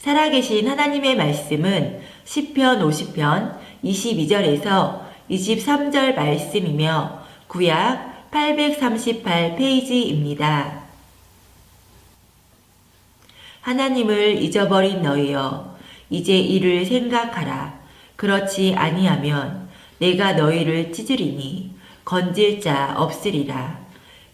살아계신 하나님의 말씀은 시편 50편 22절에서 23절 말씀이며 구약 838페이지입니다. 하나님을 잊어버린 너희여, 이제 이를 생각하라. 그렇지 아니하면 내가 너희를 찢으리니 건질 자 없으리라.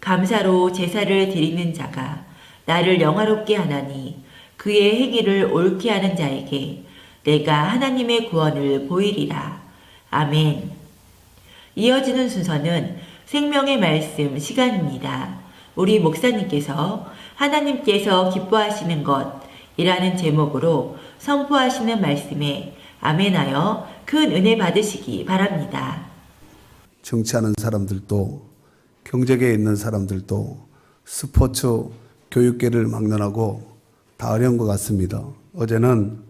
감사로 제사를 드리는 자가 나를 영화롭게 하나니 그의 행위를 옳게 하는 자에게 내가 하나님의 구원을 보이리라. 아멘. 이어지는 순서는 생명의 말씀 시간입니다. 우리 목사님께서 하나님께서 기뻐하시는 것이라는 제목으로 선포하시는 말씀에 아멘하여 큰 은혜 받으시기 바랍니다. 정치하는 사람들도 경제계에 있는 사람들도 스포츠 교육계를 막론하고 다 어려운 것 같습니다. 어제는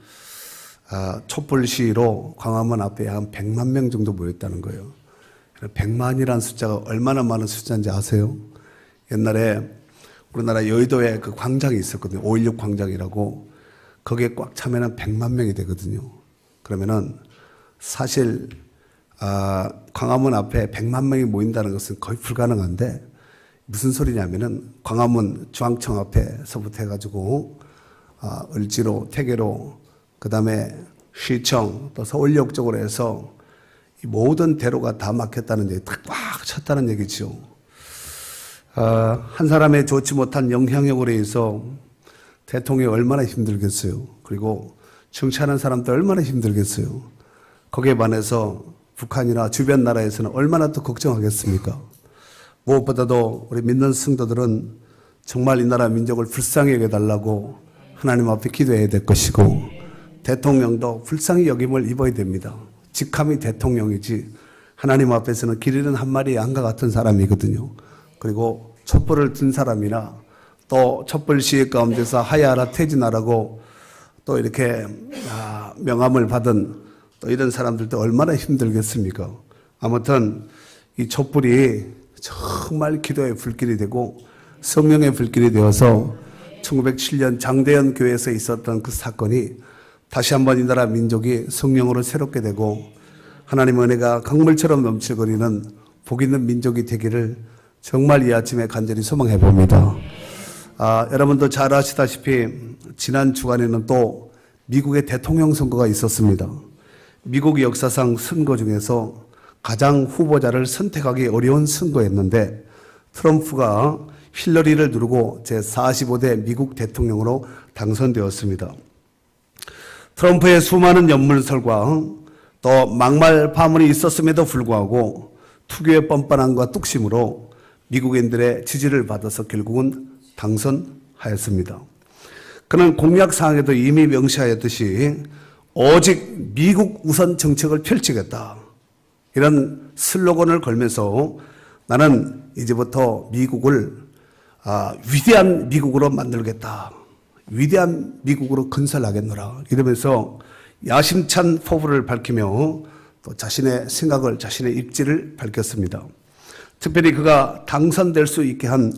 촛불 시위로 광화문 앞에 한 100만 명 정도 모였다는 거예요. 100만이라는 숫자가 얼마나 많은 숫자인지 아세요? 옛날에 우리나라 여의도에 그 광장이 있었거든요. 5.16 광장이라고. 거기에 꽉 차면 100만 명이 되거든요. 그러면은 사실 광화문 앞에 100만 명이 모인다는 것은 거의 불가능한데, 무슨 소리냐면은 광화문 중앙청 앞에서부터 해가지고 을지로, 태계로, 그 다음에 시청, 또 서울역 쪽으로 해서 이 모든 대로가 다 막혔다는 얘기, 꽉 찼다는 얘기죠. 한 사람의 좋지 못한 영향력으로 해서 대통령이 얼마나 힘들겠어요. 그리고 정치하는 사람도 얼마나 힘들겠어요. 거기에 반해서 북한이나 주변 나라에서는 얼마나 더 걱정하겠습니까? 무엇보다도 우리 믿는 성도들은 정말 이 나라 민족을 불쌍히 여겨달라고 하나님 앞에 기도해야 될 것이고, 대통령도 불쌍히 여김을 입어야 됩니다. 직함이 대통령이지 하나님 앞에서는 길 잃은 한 마리 양과 같은 사람이거든요. 그리고 촛불을 든 사람이나 또 촛불 시위 가운데서 하야하라 퇴진하라고 또 이렇게 명함을 받은 또 이런 사람들도 얼마나 힘들겠습니까? 아무튼 이 촛불이 정말 기도의 불길이 되고 성령의 불길이 되어서 1907년 장대현 교회에서 있었던 그 사건이 다시 한번 이 나라 민족이 성령으로 새롭게 되고 하나님의 은혜가 강물처럼 넘칠거리는 복 있는 민족이 되기를 정말 이 아침에 간절히 소망해 봅니다. 여러분도 잘 아시다시피 지난 주간에는 또 미국의 대통령 선거가 있었습니다. 미국 역사상 선거 중에서 가장 후보자를 선택하기 어려운 선거였는데 트럼프가 힐러리를 누르고 제45대 미국 대통령으로 당선되었습니다. 트럼프의 수많은 연물설과 또 막말 파문이 있었음에도 불구하고 투기의 뻔뻔함과 뚝심으로 미국인들의 지지를 받아서 결국은 당선하였습니다. 그는 공약사항에도 이미 명시하였듯이 오직 미국 우선 정책을 펼치겠다, 이런 슬로건을 걸면서 나는 이제부터 미국을 위대한 미국으로 만들겠다, 위대한 미국으로 건설하겠노라, 이러면서 야심찬 포부를 밝히며 또 자신의 생각을, 자신의 입지를 밝혔습니다. 특별히 그가 당선될 수 있게 한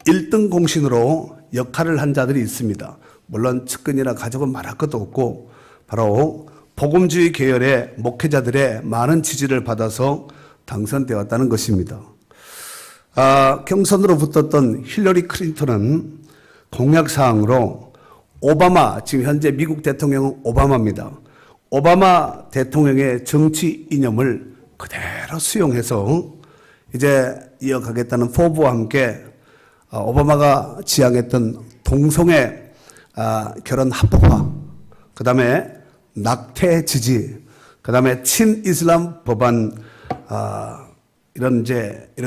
1등 공신으로 역할을 한 자들이 있습니다. 물론 측근이나 가족은 말할 것도 없고 바로 복음주의 계열의 목회자들의 많은 지지를 받아서 당선되었다는 것입니다. 경선으로 붙었던 힐러리 클린턴은 공약사항으로 오바마, 지금 현재 미국 대통령은 오바마입니다. 오바마 대통령의 정치 이념을 그대로 수용해서 이제 이어가겠다는 포부와 함께 오바마가 지향했던 동성애 결혼 합법화, 그 다음에 낙태 지지, 그 다음에 친이슬람 법안, 이런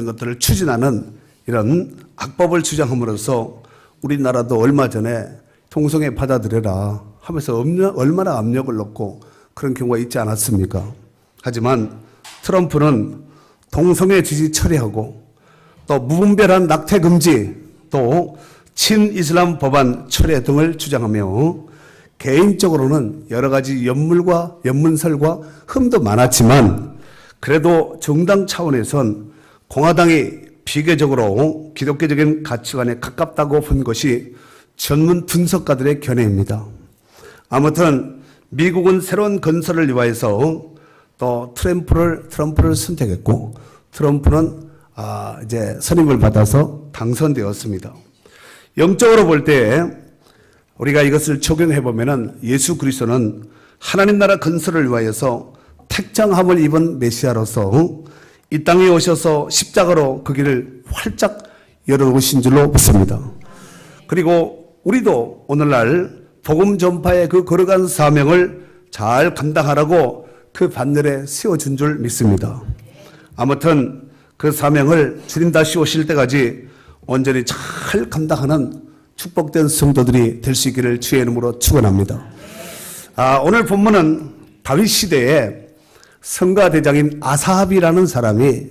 것들을 추진하는 이런 악법을 주장함으로써 우리나라도 얼마 전에 동성애 받아들여라 하면서 얼마나 압력을 넣고 그런 경우가 있지 않았습니까? 하지만 트럼프는 동성애 지지 처리하고 또 무분별한 낙태 금지, 또 친이슬람 법안 철회 등을 주장하며 개인적으로는 여러 가지 연문설과 흠도 많았지만 그래도 정당 차원에선 공화당이 비교적으로 기독교적인 가치관에 가깝다고 본 것이 전문 분석가들의 견해입니다. 아무튼 미국은 새로운 건설을 위하여서 또 트럼프를 선택했고 트럼프는 이제 선임을 받아서 당선되었습니다. 영적으로 볼 때 우리가 이것을 적용해 보면은 예수 그리스도는 하나님 나라 건설을 위하여서 택장함을 입은 메시아로서 이 땅에 오셔서 십자가로 그 길을 활짝 열어놓으신 줄로 믿습니다. 그리고 우리도 오늘날 복음 전파의 그 걸어간 사명을 잘 감당하라고 그 반열에 세워준 줄 믿습니다. 아무튼 그 사명을 주님 다시 오실 때까지 온전히 잘 감당하는 축복된 성도들이 될 수 있기를 주의 이름으로 축원합니다. 오늘 본문은 다윗 시대에 성가대장인 아사합이라는 사람이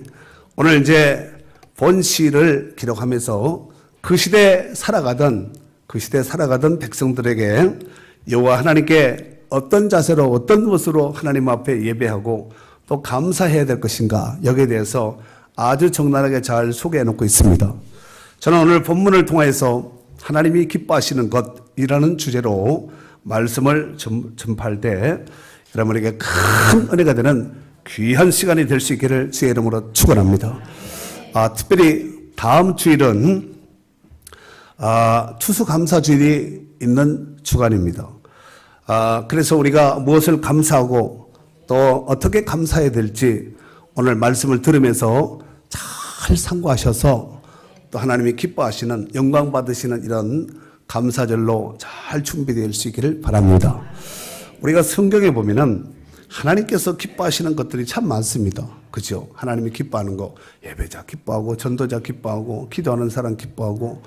오늘 이제 본시를 기록하면서 그 시대에 살아가던 백성들에게 여호와 하나님께 어떤 자세로 어떤 모습으로 하나님 앞에 예배하고 또 감사해야 될 것인가 여기에 대해서 아주 적나라하게 잘 소개해 놓고 있습니다. 저는 오늘 본문을 통해서 하나님이 기뻐하시는 것이라는 주제로 말씀을 전파할 때 여러분에게 큰 은혜가 되는 귀한 시간이 될 수 있기를 주의 이름으로 축원합니다. 특별히 다음 주일은 추수감사주일이 있는 주간입니다. 그래서 우리가 무엇을 감사하고 또 어떻게 감사해야 될지 오늘 말씀을 들으면서 잘 상고하셔서 또 하나님이 기뻐하시는 영광 받으시는 이런 감사절로 잘 준비될 수 있기를 바랍니다. 우리가 성경에 보면은 하나님께서 기뻐하시는 것들이 참 많습니다. 그죠? 하나님이 기뻐하는 거, 예배자 기뻐하고, 전도자 기뻐하고, 기도하는 사람 기뻐하고,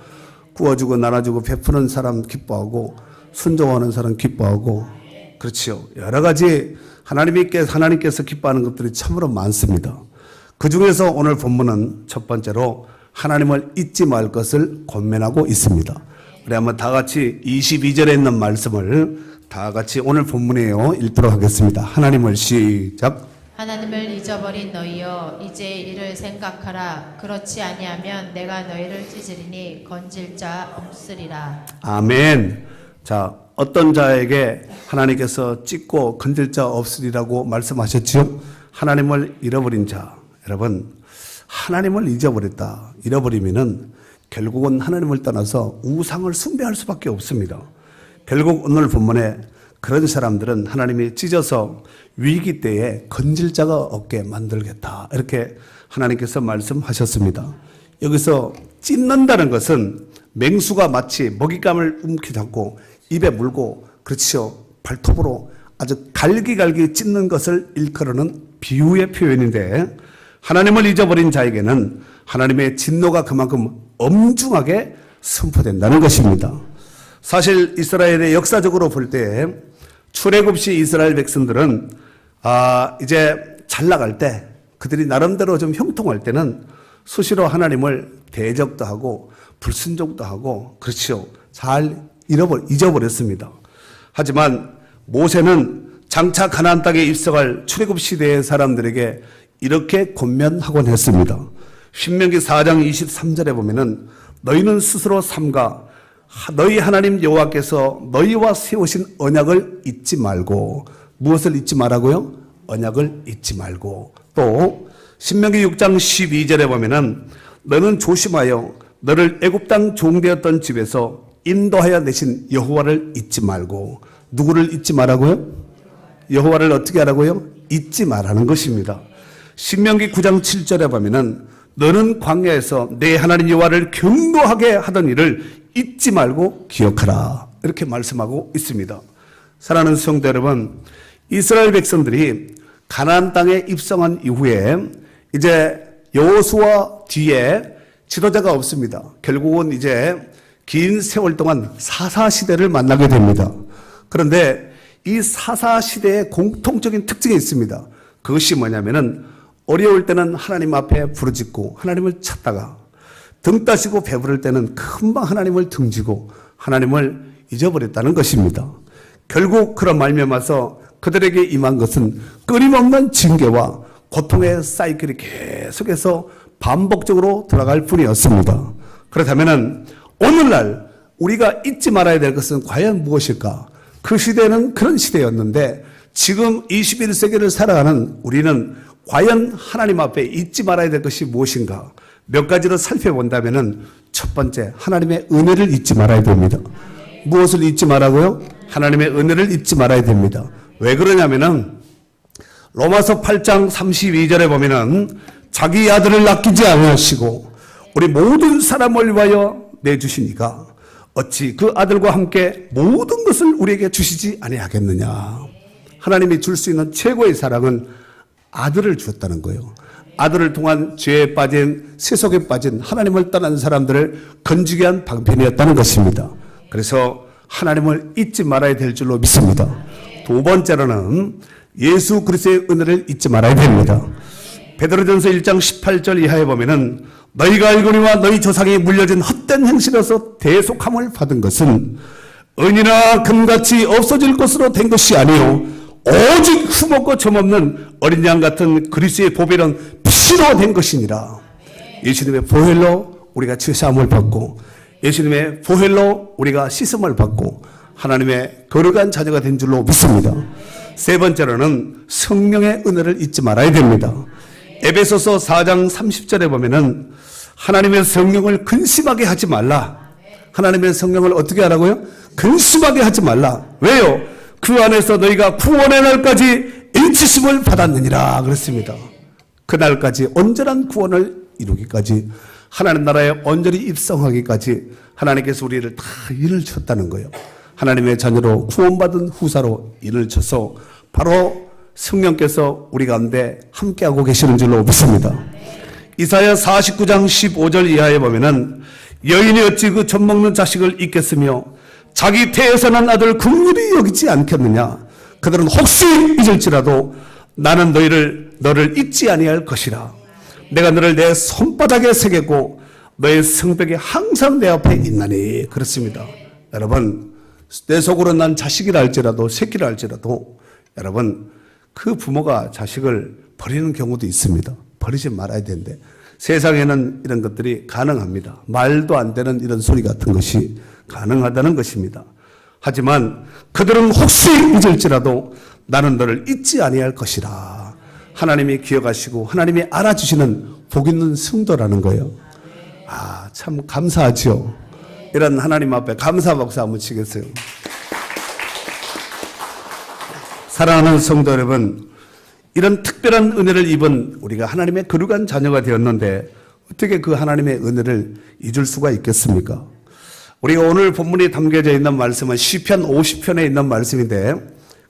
구워주고, 나눠주고, 베푸는 사람 기뻐하고, 순종하는 사람 기뻐하고, 그렇지요. 여러 가지 하나님께서 기뻐하는 것들이 참으로 많습니다. 그 중에서 오늘 본문은 첫 번째로 하나님을 잊지 말 것을 권면하고 있습니다. 우리 한번 다 같이 22절에 있는 말씀을 다 같이 오늘 본문에요 읽도록 하겠습니다. 하나님을 시작. 하나님을 잊어버린 너희여 이제 이를 생각하라. 그렇지 아니하면 내가 너희를 찢으리니 건질 자 없으리라. 아멘. 자, 어떤 자에게 하나님께서 찢고 건질 자 없으리라고 말씀하셨죠? 하나님을 잃어버린 자. 여러분, 하나님을 잊어버렸다. 잃어버리면은 결국은 하나님을 떠나서 우상을 숭배할 수밖에 없습니다. 결국 오늘 본문에 그런 사람들은 하나님이 찢어서 위기 때에 건질 자가 없게 만들겠다. 이렇게 하나님께서 말씀하셨습니다. 여기서 찢는다는 것은 맹수가 마치 먹잇감을 움켜잡고 입에 물고 그렇죠. 발톱으로 아주 갈기갈기 찢는 것을 일컬어는 비유의 표현인데 하나님을 잊어버린 자에게는 하나님의 진노가 그만큼 엄중하게 선포된다는 것입니다. 사실 이스라엘의 역사적으로 볼 때 출애굽 시 이스라엘 백성들은 이제 잘 나갈 때 그들이 나름대로 좀 형통할 때는 수시로 하나님을 대적도 하고 불순종도 하고 그렇죠. 잘 잊어버렸습니다. 하지만 모세는 장차 가나안 땅에 입성할 출애굽 시대의 사람들에게 이렇게 권면하곤 했습니다. 신명기 4장 23절에 보면은 너희는 스스로 삼가 너희 하나님 여호와께서 너희와 세우신 언약을 잊지 말고 무엇을 잊지 말라고요? 언약을 잊지 말고 또 신명기 6장 12절에 보면은 너는 조심하여 너를 애굽 땅 종되었던 집에서 인도하여 내신 여호와를 잊지 말고 누구를 잊지 말라고요? 여호와를 어떻게 하라고요? 잊지 말라는 것입니다. 신명기 9장 7절에 보면은 너는 광야에서 내 하나님 여호와를 경노하게 하던 일을 잊지 말고 기억하라. 이렇게 말씀하고 있습니다. 사랑하는 성도 여러분, 이스라엘 백성들이 가나안 땅에 입성한 이후에 이제 여호수아 뒤에 지도자가 없습니다. 결국은 이제 긴 세월 동안 사사시대를 만나게 됩니다. 그런데 이 사사시대의 공통적인 특징이 있습니다. 그것이 뭐냐면은 어려울 때는 하나님 앞에 부르짖고 하나님을 찾다가 등 따시고 배부를 때는 금방 하나님을 등지고 하나님을 잊어버렸다는 것입니다. 결국 그런 말미암아서 그들에게 임한 것은 끊임없는 징계와 고통의 사이클이 계속해서 반복적으로 돌아갈 뿐이었습니다. 그렇다면 오늘날 우리가 잊지 말아야 될 것은 과연 무엇일까? 그 시대는 그런 시대였는데 지금 21세기를 살아가는 우리는 과연 하나님 앞에 잊지 말아야 될 것이 무엇인가? 몇 가지로 살펴본다면은 첫 번째, 하나님의 은혜를 잊지 말아야 됩니다. 무엇을 잊지 말라고요? 하나님의 은혜를 잊지 말아야 됩니다. 왜 그러냐면은 로마서 8장 32절에 보면은 자기 아들을 아끼지 아니하시고 우리 모든 사람을 위하여 내주시니까 어찌 그 아들과 함께 모든 것을 우리에게 주시지 아니하겠느냐. 하나님이 줄 수 있는 최고의 사랑은 아들을 주었다는 거예요. 아들을 통한 죄에 빠진, 세속에 빠진 하나님을 떠난 사람들을 건지게 한 방편이었다는 것입니다. 그래서 하나님을 잊지 말아야 될 줄로 믿습니다. 두 번째로는 예수 그리스도의 은혜를 잊지 말아야 됩니다. 베드로전서 1장 18절 이하에 보면은 너희가 알거니와 너희 조상이 물려진 헛된 행실에서 대속함을 받은 것은 은이나 금같이 없어질 것으로 된 것이 아니요 오직 흠없고 점없는 어린 양 같은 그리스도의 보배는 피로 된 것이니라. 예수님의 보혈로 우리가 죄사함을 받고 예수님의 보혈로 우리가 씻음을 받고 하나님의 거룩한 자녀가 된 줄로 믿습니다. 세 번째로는 성령의 은혜를 잊지 말아야 됩니다. 에베소서 4장 30절에 보면은 하나님의 성령을 근심하게 하지 말라. 하나님의 성령을 어떻게 하라고요? 근심하게 하지 말라. 왜요? 그 안에서 너희가 구원의 날까지 인치심을 받았느니라 그랬습니다. 그날까지 온전한 구원을 이루기까지 하나님 나라에 온전히 입성하기까지 하나님께서 우리를 다 인을 쳤다는 거예요. 하나님의 자녀로 구원받은 후사로 인을 쳐서 바로 성령께서 우리 가운데 함께하고 계시는 줄로 믿습니다. 이사야 49장 15절 이하에 보면은 여인이 어찌 그 젖 먹는 자식을 잊겠으며 자기 태에서 난 아들 긍휼히 여기지 않겠느냐. 그들은 혹시 잊을지라도 나는 너를 잊지 아니할 것이라. 내가 너를 내 손바닥에 새겼고 너의 성벽에 항상 내 앞에 있나니. 그렇습니다. 여러분, 내 속으로 난 자식이라 할지라도 새끼라 할지라도 여러분 그 부모가 자식을 버리는 경우도 있습니다. 버리지 말아야 되는데 세상에는 이런 것들이 가능합니다. 말도 안 되는 이런 소리 같은 것이 가능하다는 것입니다. 하지만 그들은 혹시 잊을지라도 나는 너를 잊지 아니할 것이라. 하나님이 기억하시고 하나님이 알아주시는 복 있는 성도라는 거예요. 아, 참 감사하죠. 이런 하나님 앞에 감사 박수 한번 치겠어요. 사랑하는 성도 여러분, 이런 특별한 은혜를 입은 우리가 하나님의 거룩한 자녀가 되었는데 어떻게 그 하나님의 은혜를 잊을 수가 있겠습니까? 우리가 오늘 본문에 담겨져 있는 말씀은 시편 50편에 있는 말씀인데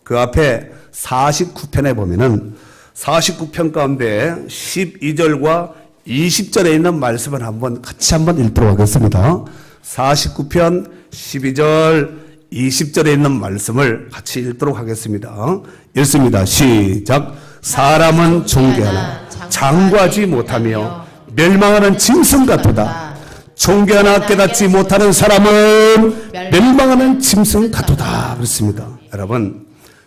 그 앞에 49편에 보면은 49편 가운데 12절과 20절에 있는 말씀을 같이 한번 읽도록 하겠습니다. 49편 12절 20절에 있는 말씀을 같이 읽도록 하겠습니다. 읽습니다. 시작. 사람은 존귀하나 장구하지 못하며 멸망하는 짐승 같도다. 존귀하나 깨닫지 못하는 사람은 멸망하는 짐승 같도다. 그렇습니다. 여러분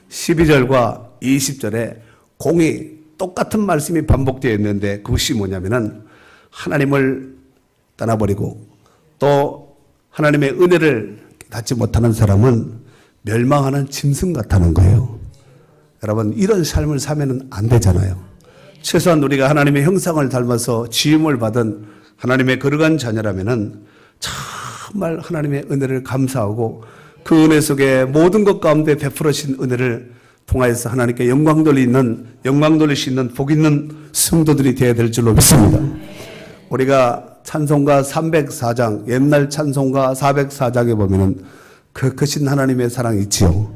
12절과 20절에 공이 똑같은 말씀이 반복되어 있는데 그것이 뭐냐면은 하나님을 떠나버리고 또 하나님의 은혜를 닿지 못하는 사람은 멸망하는 짐승 같다는 거예요. 여러분 이런 삶을 살면 안 되잖아요. 최소한 우리가 하나님의 형상을 닮아서 지음을 받은 하나님의 거룩한 자녀라면은 정말 하나님의 은혜를 감사하고 그 은혜 속에 모든 것 가운데 베풀어진 은혜를 통하여서 하나님께 영광 돌릴 수 있는 복 있는 성도들이 되어야 될 줄로 믿습니다. 우리가 찬송가 304장, 옛날 찬송가 404장에 보면은 그 크신 하나님의 사랑이 있지요.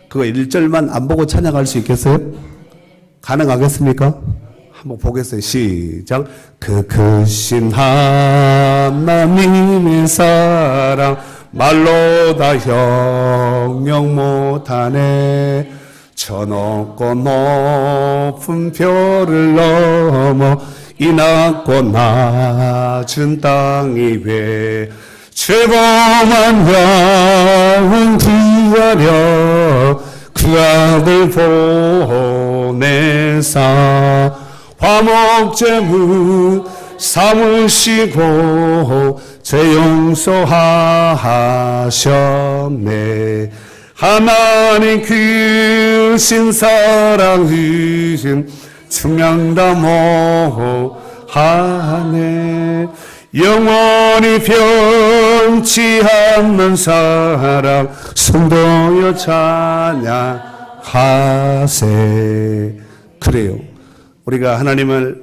그거 1절만 안 보고 찬양할 수 있겠어요? 가능하겠습니까? 한번 보겠어요. 시작. 그 크신 하나님의 사랑 말로 다 형용 못하네. 저 높고 높은 별을 넘어 이 낮고 낮은 땅 위에 죄범한 영혼 구하려 그 아들 보내사 화목제물 삼으시고 죄 용서하셨네. 하나님 크신 사랑이신 충량다 모하네. 영원히 변치 않는 사랑 성도여 찬양하세. 그래요. 우리가 하나님의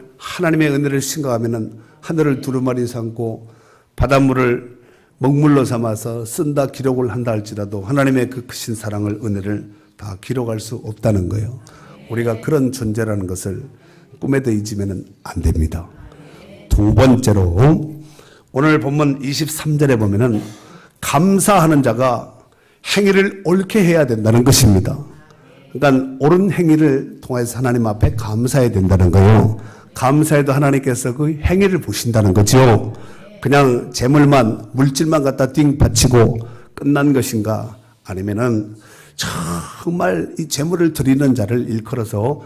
은혜를 생각하면은 하늘을 두루마리 삼고 바닷물을 먹물로 삼아서 쓴다 기록을 한다 할지라도 하나님의 그 크신 사랑을 은혜를 다 기록할 수 없다는 거예요. 우리가 그런 존재라는 것을 꿈에도 잊으면 안 됩니다. 두 번째로 오늘 본문 23절에 보면은 감사하는 자가 행위를 옳게 해야 된다는 것입니다. 그러니까 옳은 행위를 통해서 하나님 앞에 감사해야 된다는 거예요. 감사해도 하나님께서 그 행위를 보신다는 거죠. 그냥 재물만 물질만 갖다 띵 바치고 끝난 것인가, 아니면은 정말 이 재물을 드리는 자를 일컬어서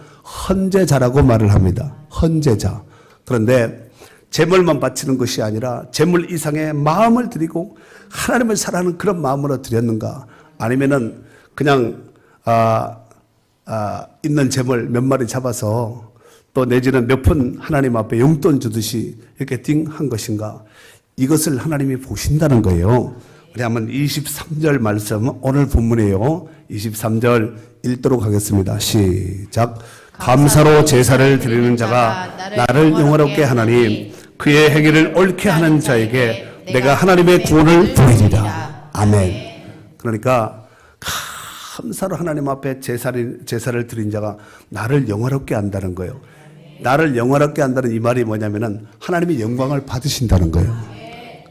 헌제자라고 말을 합니다. 헌제자. 그런데 재물만 바치는 것이 아니라 재물 이상의 마음을 드리고 하나님을 사랑하는 그런 마음으로 드렸는가, 아니면은 그냥 있는 재물 몇 마리 잡아서 또 내지는 몇 푼 하나님 앞에 용돈 주듯이 이렇게 띵한 것인가, 이것을 하나님이 보신다는 거예요. 우리 한번 23절 말씀, 오늘 본문이에요. 23절 읽도록 하겠습니다. 시작. 감사로 제사를 드리는 자가 나를 영화롭게 하나니 그의 행위를 옳게 하는 자에게 내가 하나님의 구원을 보이리라. 아멘. 그러니까 감사로 하나님 앞에 제사를 드린 자가 나를 영화롭게 한다는 거예요. 나를 영화롭게 한다는 이 말이 뭐냐면은 하나님이 영광을 받으신다는 거예요.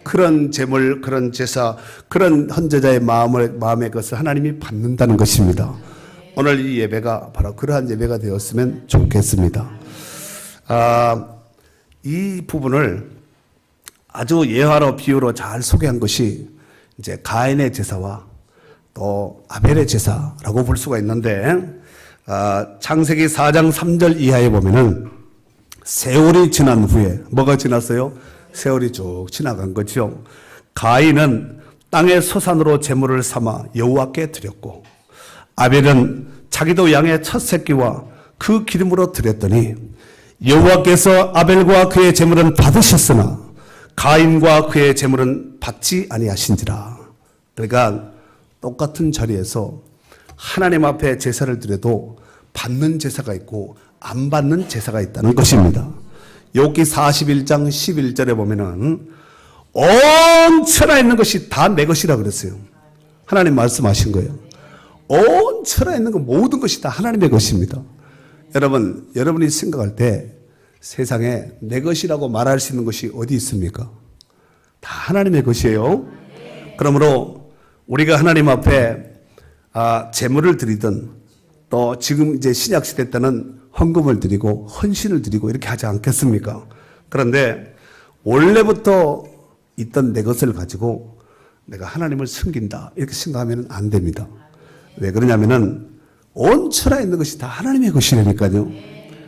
그런 재물, 그런 제사, 그런 헌제자의 마음의 것을 하나님이 받는다는 것입니다. 오늘 이 예배가 바로 그러한 예배가 되었으면 좋겠습니다. 이 부분을 아주 예화로 비유로 잘 소개한 것이 이제 가인의 제사와 또 아벨의 제사라고 볼 수가 있는데, 창세기 4장 3절 이하에 보면은 세월이 지난 후에 뭐가 지났어요? 세월이 쭉 지나간 거죠. 가인은 땅의 소산으로 제물을 삼아 여호와께 드렸고, 아벨은 자기도 양의 첫 새끼와 그 기름으로 드렸더니 여호와께서 아벨과 그의 제물은 받으셨으나 가인과 그의 제물은 받지 아니하신지라. 그러니까 똑같은 자리에서 하나님 앞에 제사를 드려도 받는 제사가 있고 안 받는 제사가 있다는 것입니다. 욥기 41장 11절에 보면은 온 천하에 있는 것이 다 내 것이라 그랬어요. 하나님 말씀하신 거예요. 온 천하에 있는 것 모든 것이 다 하나님의 것입니다. 여러분이 생각할 때 세상에 내 것이라고 말할 수 있는 것이 어디 있습니까? 다 하나님의 것이에요. 그러므로 우리가 하나님 앞에 제물을 드리든 또 지금 이제 신약 시대 때는 헌금을 드리고 헌신을 드리고 이렇게 하지 않겠습니까? 그런데 원래부터 있던 내 것을 가지고 내가 하나님을 섬긴다 이렇게 생각하면 안 됩니다. 왜 그러냐면은 온 천하에 있는 것이 다 하나님의 것이라니까요.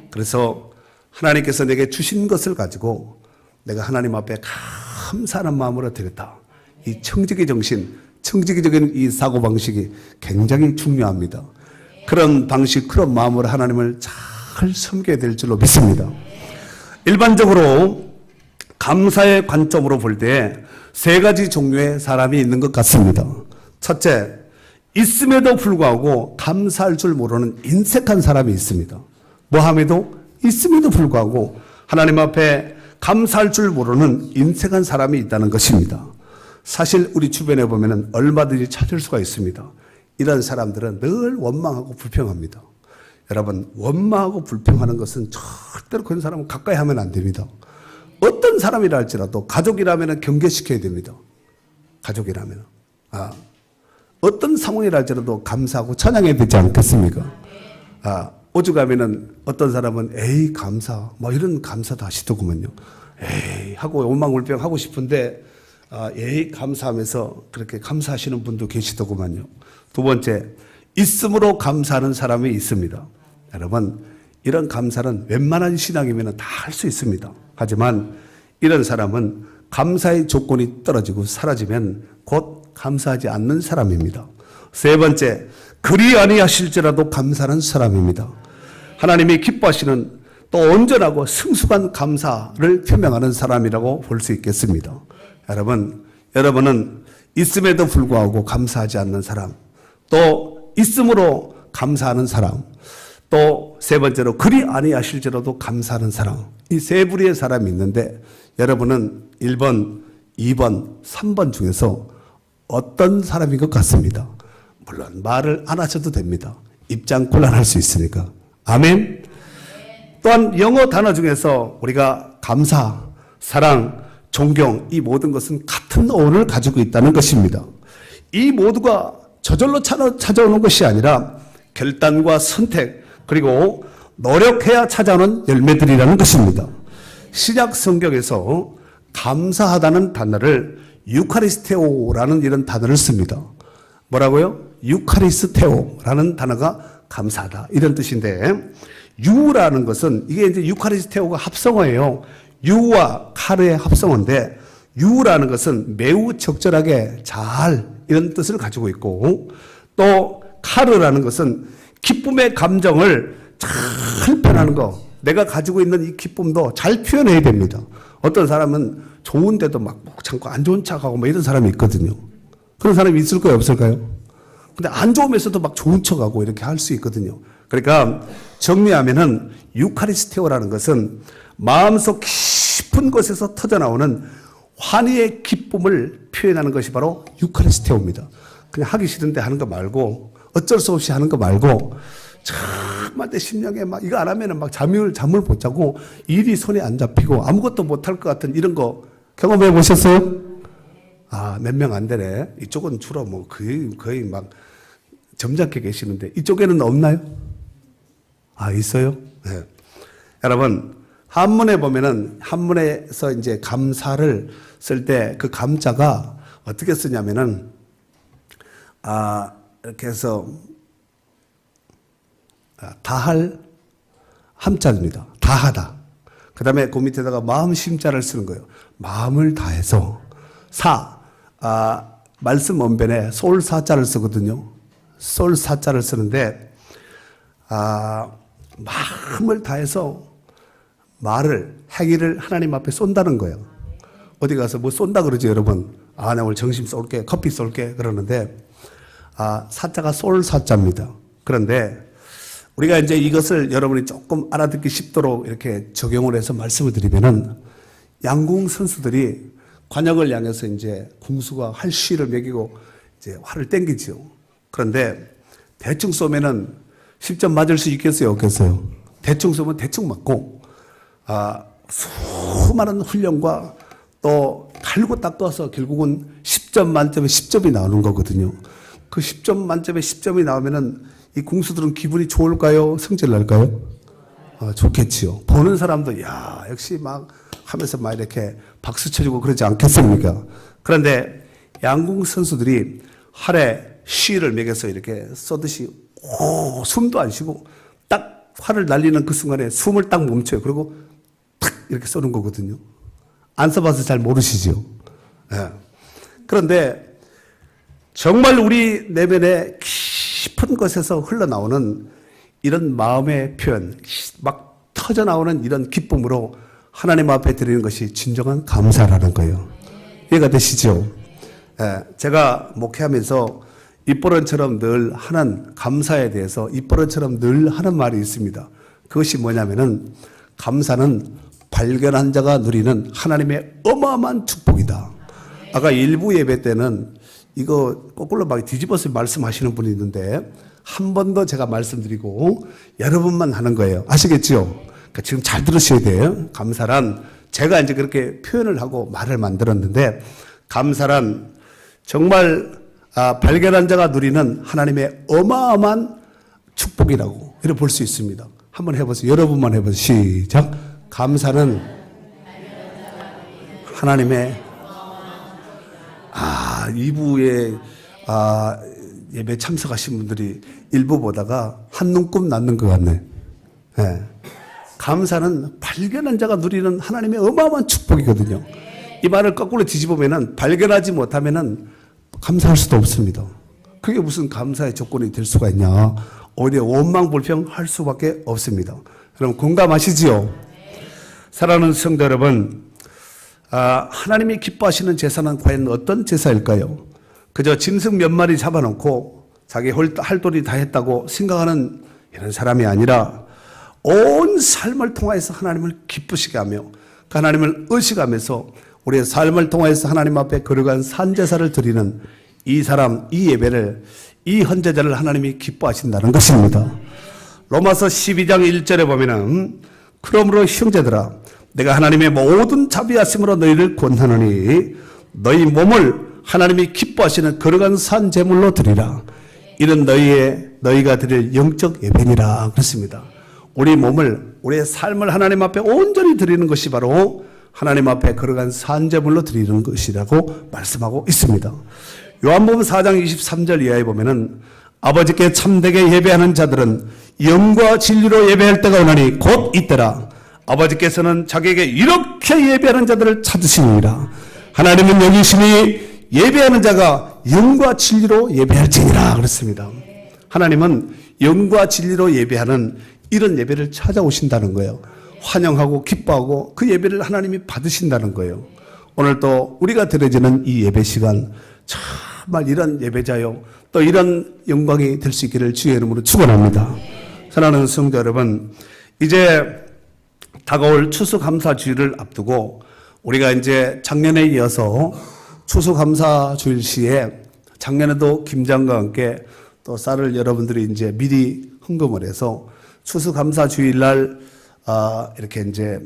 그래서 하나님께서 내게 주신 것을 가지고 내가 하나님 앞에 감사하는 마음으로 드렸다. 이 청지기 정신, 청지기적인 이 사고방식이 굉장히 중요합니다. 그런 방식, 그런 마음으로 하나님을 잘 섬겨야 될 줄로 믿습니다. 일반적으로 감사의 관점으로 볼 때 세 가지 종류의 사람이 있는 것 같습니다. 첫째, 있음에도 불구하고 감사할 줄 모르는 인색한 사람이 있습니다. 뭐함에도 있음에도 불구하고 하나님 앞에 감사할 줄 모르는 인색한 사람이 있다는 것입니다. 사실 우리 주변에 보면 얼마든지 찾을 수가 있습니다. 이런 사람들은 늘 원망하고 불평합니다. 여러분, 원망하고 불평하는 것은 절대로 그런 사람은 가까이 하면 안 됩니다. 어떤 사람이라 할지라도 가족이라면 경계시켜야 됩니다. 가족이라면. 어떤 상황이라 할지라도 감사하고 찬양해야 되지 않겠습니까? 오죽하면은 어떤 사람은 에이 감사 뭐 이런 감사도 하시더구먼요. 에이 하고 원망불평 하고 싶은데 에이 감사하면서 그렇게 감사하시는 분도 계시더구먼요. 두 번째, 있음으로 감사하는 사람이 있습니다. 여러분, 이런 감사는 웬만한 신앙이면 다 할 수 있습니다. 하지만 이런 사람은 감사의 조건이 떨어지고 사라지면 곧 감사하지 않는 사람입니다. 세 번째, 그리 아니하실지라도 감사하는 사람입니다. 하나님이 기뻐하시는 또 온전하고 성숙한 감사를 표명하는 사람이라고 볼 수 있겠습니다. 여러분은 있음에도 불구하고 감사하지 않는 사람, 또 있음으로 감사하는 사람, 또 세 번째로 그리 아니하실지라도 감사하는 사람, 이 세 부류의 사람이 있는데 여러분은 1번, 2번, 3번 중에서 어떤 사람인 것 같습니다. 물론 말을 안 하셔도 됩니다. 입장 곤란할 수 있으니까. 아멘. 또한 영어 단어 중에서 우리가 감사, 사랑, 존경 이 모든 것은 같은 어원을 가지고 있다는 것입니다. 이 모두가 저절로 찾아오는 것이 아니라 결단과 선택 그리고 노력해야 찾아오는 열매들이라는 것입니다. 신약 성경에서 감사하다는 단어를 유카리스테오라는 이런 단어를 씁니다. 뭐라고요? 유카리스테오라는 단어가 감사하다 이런 뜻인데 유라는 것은 이게 이제 유카리스테오가 합성어예요. 유와 카르의 합성어인데 유라는 것은 매우 적절하게 잘 이런 뜻을 가지고 있고 또 카르라는 것은 기쁨의 감정을 잘 표현하는 거. 내가 가지고 있는 이 기쁨도 잘 표현해야 됩니다. 어떤 사람은 좋은데도 막 참고 안 좋은 척하고 뭐 이런 사람이 있거든요. 그런 사람이 있을까요? 없을까요? 근데 안 좋으면서도 막 좋은 척하고 이렇게 할 수 있거든요. 그러니까 정리하면은 유카리스테오라는 것은 마음속 깊은 곳에서 터져나오는 환희의 기쁨을 표현하는 것이 바로 유카리스테오입니다. 그냥 하기 싫은데 하는 거 말고 어쩔 수 없이 하는 거 말고 정말 내 심령에 막 이거 안 하면은 막 잠을 못 자고 일이 손에 안 잡히고 아무것도 못 할 것 같은 이런 거 경험해 보셨어요? 아, 몇 명 안 되네. 이쪽은 주로 뭐 거의 막 점잖게 계시는데 이쪽에는 없나요? 아, 있어요? 네. 여러분, 한문에 보면은 한문에서 이제 감사를 쓸 때 그 감자가 어떻게 쓰냐면은 이렇게 해서 다할 함자입니다. 다하다. 그 다음에 그 밑에다가 마음 심자를 쓰는 거예요. 마음을 다해서 말씀 원변에 솔사자를 쓰거든요. 솔사자를 쓰는데 마음을 다해서 말을 행위를 하나님 앞에 쏜다는 거예요. 어디 가서 뭐 쏜다 그러죠, 여러분. 나 오늘 점심 쏠게, 커피 쏠게 그러는데 사자가 솔사자입니다. 그런데 우리가 이제 이것을 여러분이 조금 알아듣기 쉽도록 이렇게 적용을 해서 말씀을 드리면은 양궁 선수들이 관역을 향해서 이제 궁수가 활시를 매기고 이제 활을 땡기죠. 그런데 대충 쏘면은 10점 맞을 수 있겠어요, 없겠어요? 대충 쏘면 대충 맞고, 수많은 훈련과 또 갈고 닦아서 결국은 10점 만점에 10점이 나오는 거거든요. 그 10점 만점에 10점이 나오면은 이 궁수들은 기분이 좋을까요? 성질 날까요? 좋겠지요. 보는 사람도 야, 역시 막 하면서 막 이렇게 박수 쳐주고 그러지 않겠습니까? 그런데 양궁 선수들이 활에 시를 매겨서 이렇게 쏘듯이 숨도 안 쉬고 딱 활을 날리는 그 순간에 숨을 딱 멈춰요. 그리고 탁 이렇게 쏘는 거거든요. 안 써봐서 잘 모르시죠? 네. 그런데 정말 우리 내면에 깊은 곳에서 흘러나오는 이런 마음의 표현, 막 터져나오는 이런 기쁨으로 하나님 앞에 드리는 것이 진정한 감사라는 거예요. 이해가 되시죠? 예, 제가 목회하면서 입버릇처럼 늘 하는 감사에 대해서 입버릇처럼 늘 하는 말이 있습니다. 그것이 뭐냐면은 감사는 발견한 자가 누리는 하나님의 어마어마한 축복이다. 아까 일부 예배 때는 이거 거꾸로 막 뒤집어서 말씀하시는 분이 있는데 한 번 더 제가 말씀드리고 여러분만 하는 거예요. 아시겠죠? 그러니까 지금 잘 들으셔야 돼요. 감사란 제가 이제 그렇게 표현을 하고 말을 만들었는데 감사란 정말 발견한 자가 누리는 하나님의 어마어마한 축복이라고 이렇게 볼 수 있습니다. 한번 해보세요. 여러분만 해보세요. 시작. 감사는 하나님의 2부에 예배 참석하신 분들이 1부 보다가 한눈금 낳는 것 같네. 네. 감사는 발견한 자가 누리는 하나님의 어마어마한 축복이거든요. 이 말을 거꾸로 뒤집으면은 발견하지 못하면은 감사할 수도 없습니다. 그게 무슨 감사의 조건이 될 수가 있냐. 오히려 원망불평할 수밖에 없습니다. 그럼 공감하시지요? 사랑하는 성도 여러분, 하나님이 기뻐하시는 제사는 과연 어떤 제사일까요? 그저 짐승 몇 마리 잡아놓고 자기 할 도리 다 했다고 생각하는 이런 사람이 아니라 온 삶을 통하여서 하나님을 기쁘시게 하며 그 하나님을 의식하면서 우리의 삶을 통하여서 하나님 앞에 거룩한 산제사를 드리는 이 사람, 이 예배를, 이 헌제자를 하나님이 기뻐하신다는 것입니다. 로마서 12장 1절에 보면은 그러므로 형제들아 내가 하나님의 모든 자비하심으로 너희를 권하노니 너희 몸을 하나님이 기뻐하시는 거룩한 산 제물로 드리라. 이는 너희가 드릴 영적 예배니라 그랬습니다. 우리 몸을, 우리의 삶을 하나님 앞에 온전히 드리는 것이 바로 하나님 앞에 거룩한 산 제물로 드리는 것이라고 말씀하고 있습니다. 요한복음 4장 23절 이하에 보면은 아버지께 참되게 예배하는 자들은 영과 진리로 예배할 때가 오나니 곧 이때라. 아버지께서는 자기에게 이렇게 예배하는 자들을 찾으시니라. 하나님은 여기시니 예배하는 자가 영과 진리로 예배할지니라 그랬습니다. 하나님은 영과 진리로 예배하는 이런 예배를 찾아오신다는 거예요. 환영하고 기뻐하고 그 예배를 하나님이 받으신다는 거예요. 오늘 또 우리가 드려지는 이 예배 시간 정말 이런 예배자요 또 이런 영광이 될 수 있기를 주의 이름으로 축원합니다. 사랑하는 성도 여러분, 이제 다가올 추수감사주일을 앞두고 우리가 이제 작년에 이어서 추수감사주일 시에 작년에도 김장과 함께 또 쌀을 여러분들이 이제 미리 헌금을 해서 추수감사주일날 이렇게 이제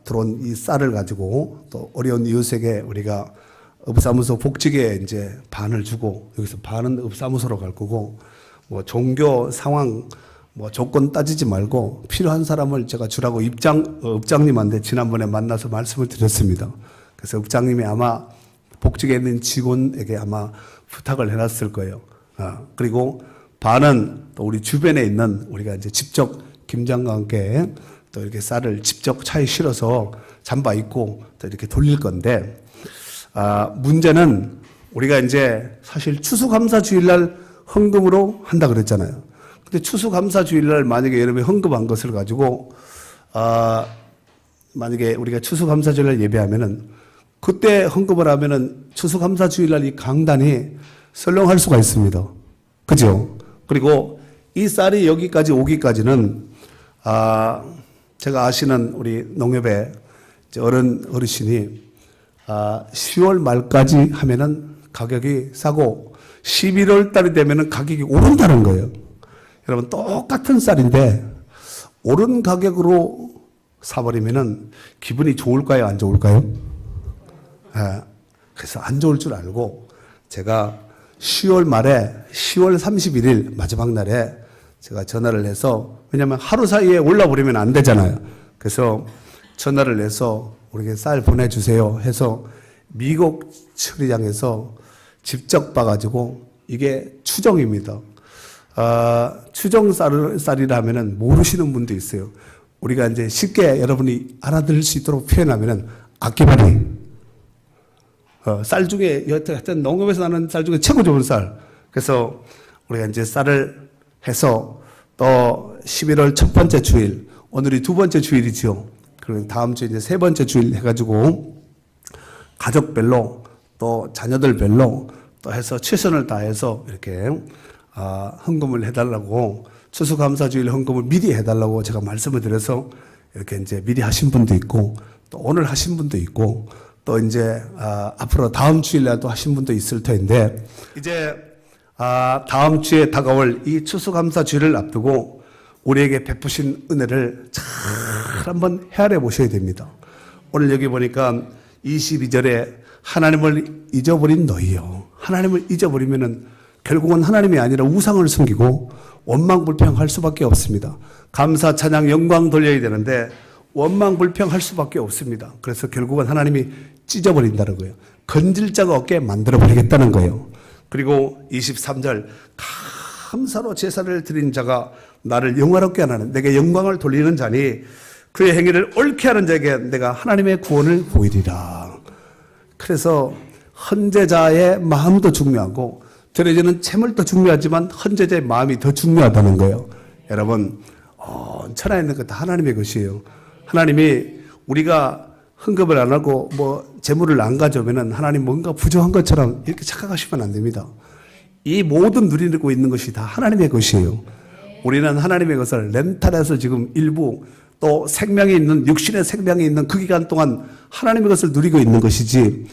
들어온 이 쌀을 가지고 또 어려운 이웃에게 우리가 읍사무소 복직에 이제 반을 주고 여기서 반은 읍사무소로 갈 거고 뭐 종교 상황 뭐 조건 따지지 말고 필요한 사람을 제가 주라고 읍장님한테 지난번에 만나서 말씀을 드렸습니다. 그래서 읍장님이 아마 복직에 있는 직원에게 아마 부탁을 해놨을 거예요. 그리고 반은 또 우리 주변에 있는 우리가 이제 직접 김장과 함께 또 이렇게 쌀을 직접 차에 실어서 잠바 입고 또 이렇게 돌릴 건데, 문제는 우리가 이제 사실 추수감사주일날 헌금으로 한다 그랬잖아요. 근데 추수감사주일날 만약에 여러분이 헌금한 것을 가지고, 만약에 우리가 추수감사주일날 예배하면은 그때 헌금을 하면은 추수감사주일날 이 강단이 설렁할 수가 있습니다. 그죠? 그리고 이 쌀이 여기까지 오기까지는, 제가 아시는 우리 농협의 어르신이 10월 말까지 하면은 가격이 싸고 11월 달이 되면은 가격이 오른다는 거예요. 여러분 똑같은 쌀인데 오른 가격으로 사버리면은 기분이 좋을까요? 안 좋을까요? 그래서 안 좋을 줄 알고 제가 10월 말에 10월 31일 마지막 날에 제가 전화를 해서, 왜냐하면 하루 사이에 올라버리면 안 되잖아요. 그래서 전화를 해서 우리에게 쌀 보내주세요 해서 미국 처리장에서 직접 봐가지고 이게 추정입니다. 추정 쌀이라 하면은 모르시는 분도 있어요. 우리가 이제 쉽게 여러분이 알아들을 수 있도록 표현하면은 아끼바리. 쌀 중에 여하튼 농업에서 나는 쌀 중에 최고 좋은 쌀. 그래서 우리가 이제 쌀을 해서 또 11월 첫 번째 주일, 오늘이 두 번째 주일이죠. 그리고 다음 주에 이제 세 번째 주일 해가지고 가족별로 또 자녀들별로 또 해서 최선을 다해서 이렇게 헌금을 해달라고, 추수감사주일 헌금을 미리 해달라고 제가 말씀을 드려서 이렇게 이제 미리 하신 분도 있고 또 오늘 하신 분도 있고 또 이제 앞으로 다음 주일날도 하신 분도 있을 텐데, 이제 다음 주에 다가올 이 추수감사주일을 앞두고 우리에게 베푸신 은혜를 잘 한번 헤아려 보셔야 됩니다. 오늘 여기 보니까 22절에 하나님을 잊어버린 너희요. 하나님을 잊어버리면은 결국은 하나님이 아니라 우상을 숨기고 원망불평할 수밖에 없습니다. 감사, 찬양, 영광 돌려야 되는데 원망불평할 수밖에 없습니다. 그래서 결국은 하나님이 찢어버린다는 거예요. 건질 자가 없게 만들어버리겠다는 거예요. 그리고 23절, 감사로 제사를 드린 자가 나를 영화롭게 하는, 내게 영광을 돌리는 자니 그의 행위를 옳게 하는 자에게 내가 하나님의 구원을 보이리라. 그래서 헌재자의 마음도 중요하고 드려지는 채물도 중요하지만 헌재자의 마음이 더 중요하다는 거예요. 여러분, 천하에 있는 것 다 하나님의 것이에요. 하나님이 우리가 헌금을 안 하고 재물을 안 가져오면은 하나님 뭔가 부족한 것처럼 이렇게 착각하시면 안 됩니다. 이 모든 누리고 있는 것이 다 하나님의 것이에요. 우리는 하나님의 것을 렌탈해서 지금 일부 또 생명이 있는 육신의 생명이 있는 그 기간 동안 하나님의 것을 누리고 있는 것이지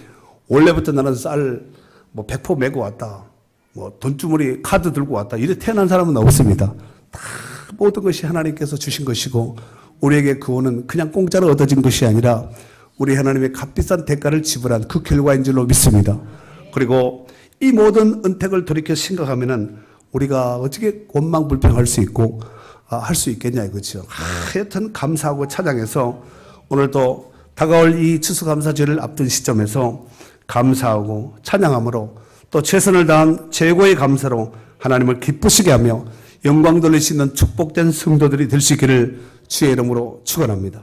원래부터 나는 쌀 100포 메고 왔다. 돈주머니 카드 들고 왔다. 이래 태어난 사람은 없습니다. 다 모든 것이 하나님께서 주신 것이고 우리에게 구원은 그냥 공짜로 얻어진 것이 아니라 우리 하나님의 값비싼 대가를 지불한 그 결과인 줄로 믿습니다. 그리고 이 모든 은택을 돌이켜 생각하면은 우리가 어떻게 원망불평할 수 있고 할 수 있겠냐 이거죠. 하여튼 감사하고 찬양해서 오늘도 다가올 이 추수감사절을 앞둔 시점에서 감사하고 찬양함으로 또 최선을 다한 최고의 감사로 하나님을 기쁘시게 하며 영광 돌릴 수 있는 축복된 성도들이 될 수 있기를 주의 이름으로 축원합니다.